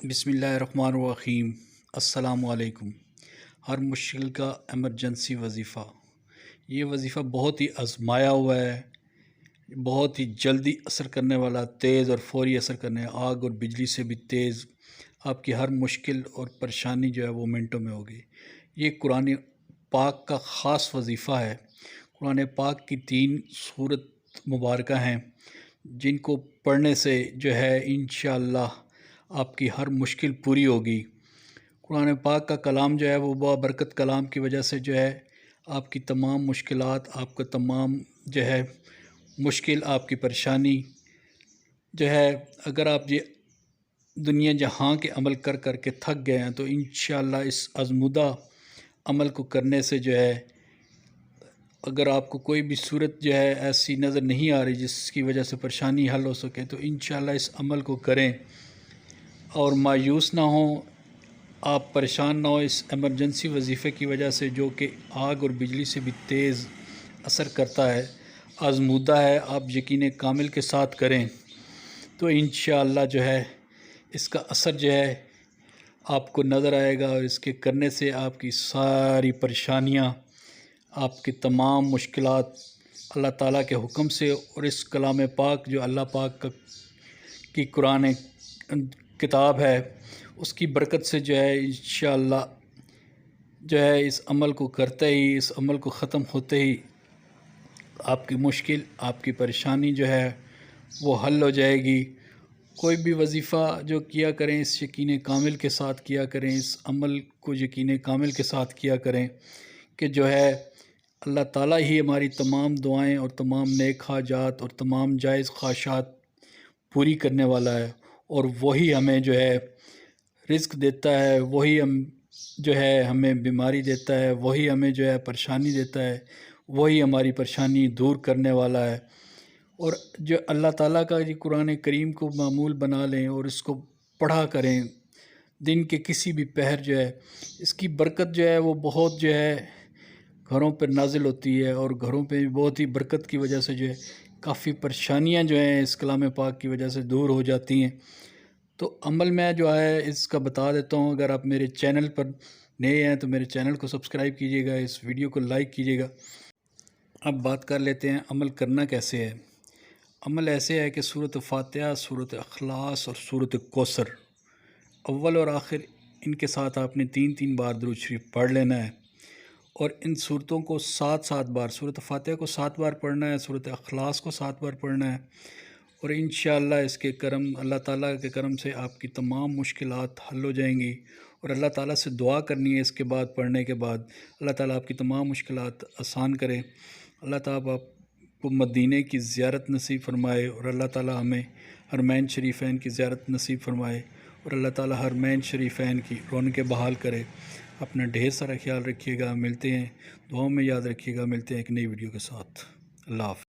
بسم اللہ الرحمن الرحیم۔ السلام علیکم۔ ہر مشکل کا ایمرجنسی وظیفہ، یہ وظیفہ بہت ہی آزمایا ہوا ہے، بہت ہی جلدی اثر کرنے والا، تیز اور فوری اثر کرنے، آگ اور بجلی سے بھی تیز۔ آپ کی ہر مشکل اور پریشانی جو ہے وہ منٹوں میں ہوگی۔ یہ قرآن پاک کا خاص وظیفہ ہے۔ قرآن پاک کی 3 سورت مبارکہ ہیں جن کو پڑھنے سے جو ہے انشاءاللہ آپ کی ہر مشکل پوری ہوگی۔ قرآن پاک کا کلام جو ہے وہ بابرکت کلام کی وجہ سے جو ہے آپ کی تمام مشکلات، آپ کا تمام جو ہے مشکل، آپ کی پریشانی جو ہے، اگر آپ یہ دنیا جہاں کے عمل کر کر کے تھک گئے ہیں تو انشاءاللہ اس آزمودہ عمل کو کرنے سے جو ہے، اگر آپ کو کوئی بھی صورت جو ہے ایسی نظر نہیں آ رہی جس کی وجہ سے پریشانی حل ہو سکے، تو انشاءاللہ اس عمل کو کریں اور مایوس نہ ہوں، آپ پریشان نہ ہو اس ایمرجنسی وظیفے کی وجہ سے جو کہ آگ اور بجلی سے بھی تیز اثر کرتا ہے، آزمودہ ہے۔ آپ یقین کامل کے ساتھ کریں تو انشاءاللہ جو ہے اس کا اثر جو ہے آپ کو نظر آئے گا، اور اس کے کرنے سے آپ کی ساری پریشانیاں، آپ کی تمام مشکلات اللہ تعالیٰ کے حکم سے اور اس کلام پاک جو اللہ پاک کی قرآن کتاب ہے اس کی برکت سے جو ہے انشاءاللہ جو ہے اس عمل کو کرتے ہی، اس عمل کو ختم ہوتے ہی آپ کی مشکل، آپ کی پریشانی جو ہے وہ حل ہو جائے گی۔ کوئی بھی وظیفہ جو کیا کریں اس یقین کامل کے ساتھ کیا کریں، اس عمل کو یقین کامل کے ساتھ کیا کریں کہ جو ہے اللہ تعالیٰ ہی ہماری تمام دعائیں اور تمام نیک حاجات اور تمام جائز خواہشات پوری کرنے والا ہے، اور وہی ہمیں جو ہے رزق دیتا ہے، وہی جو ہے ہمیں بیماری دیتا ہے، وہی ہمیں جو ہے پریشانی دیتا ہے، وہی ہماری پریشانی دور کرنے والا ہے۔ اور جو اللہ تعالیٰ کا یہ قرآن کریم کو معمول بنا لیں اور اس کو پڑھا کریں دن کے کسی بھی پہر، جو ہے اس کی برکت جو ہے وہ بہت جو ہے گھروں پر نازل ہوتی ہے، اور گھروں پہ بہت ہی برکت کی وجہ سے جو ہے کافی پریشانیاں جو ہیں اس کلام پاک کی وجہ سے دور ہو جاتی ہیں۔ تو عمل میں جو ہے اس کا بتا دیتا ہوں۔ اگر آپ میرے چینل پر نئے ہیں تو میرے چینل کو سبسکرائب کیجیے گا، اس ویڈیو کو لائک کیجیے گا۔ اب بات کر لیتے ہیں عمل کرنا کیسے ہے۔ عمل ایسے ہے کہ سورۃ فاتحہ، سورۃ اخلاص اور سورۃ کوثر، اول اور آخر ان کے ساتھ آپ نے 3 بار درود شریف پڑھ لینا ہے، اور ان صورتوں کو 7 بار، سورۃ فاتحہ کو 7 بار پڑھنا ہے، سورۃ اخلاص کو 7 بار پڑھنا ہے، اور انشاءاللہ اس کے کرم، اللہ تعالیٰ کے کرم سے آپ کی تمام مشکلات حل ہو جائیں گی۔ اور اللہ تعالیٰ سے دعا کرنی ہے اس کے بعد، پڑھنے کے بعد اللہ تعالیٰ آپ کی تمام مشکلات آسان کرے، اللہ تعالیٰ آپ کو مدینے کی زیارت نصیب فرمائے، اور اللہ تعالیٰ ہمیں حرمین شریفین کی زیارت نصیب فرمائے، اور اللہ تعالیٰ حرمین شریفین کی رونقیں بحال کرے۔ اپنا ڈھیر سارا خیال رکھیے گا، ملتے ہیں، دعاؤں میں یاد رکھیے گا، ملتے ہیں ایک نئی ویڈیو کے ساتھ۔ اللہ حافظ۔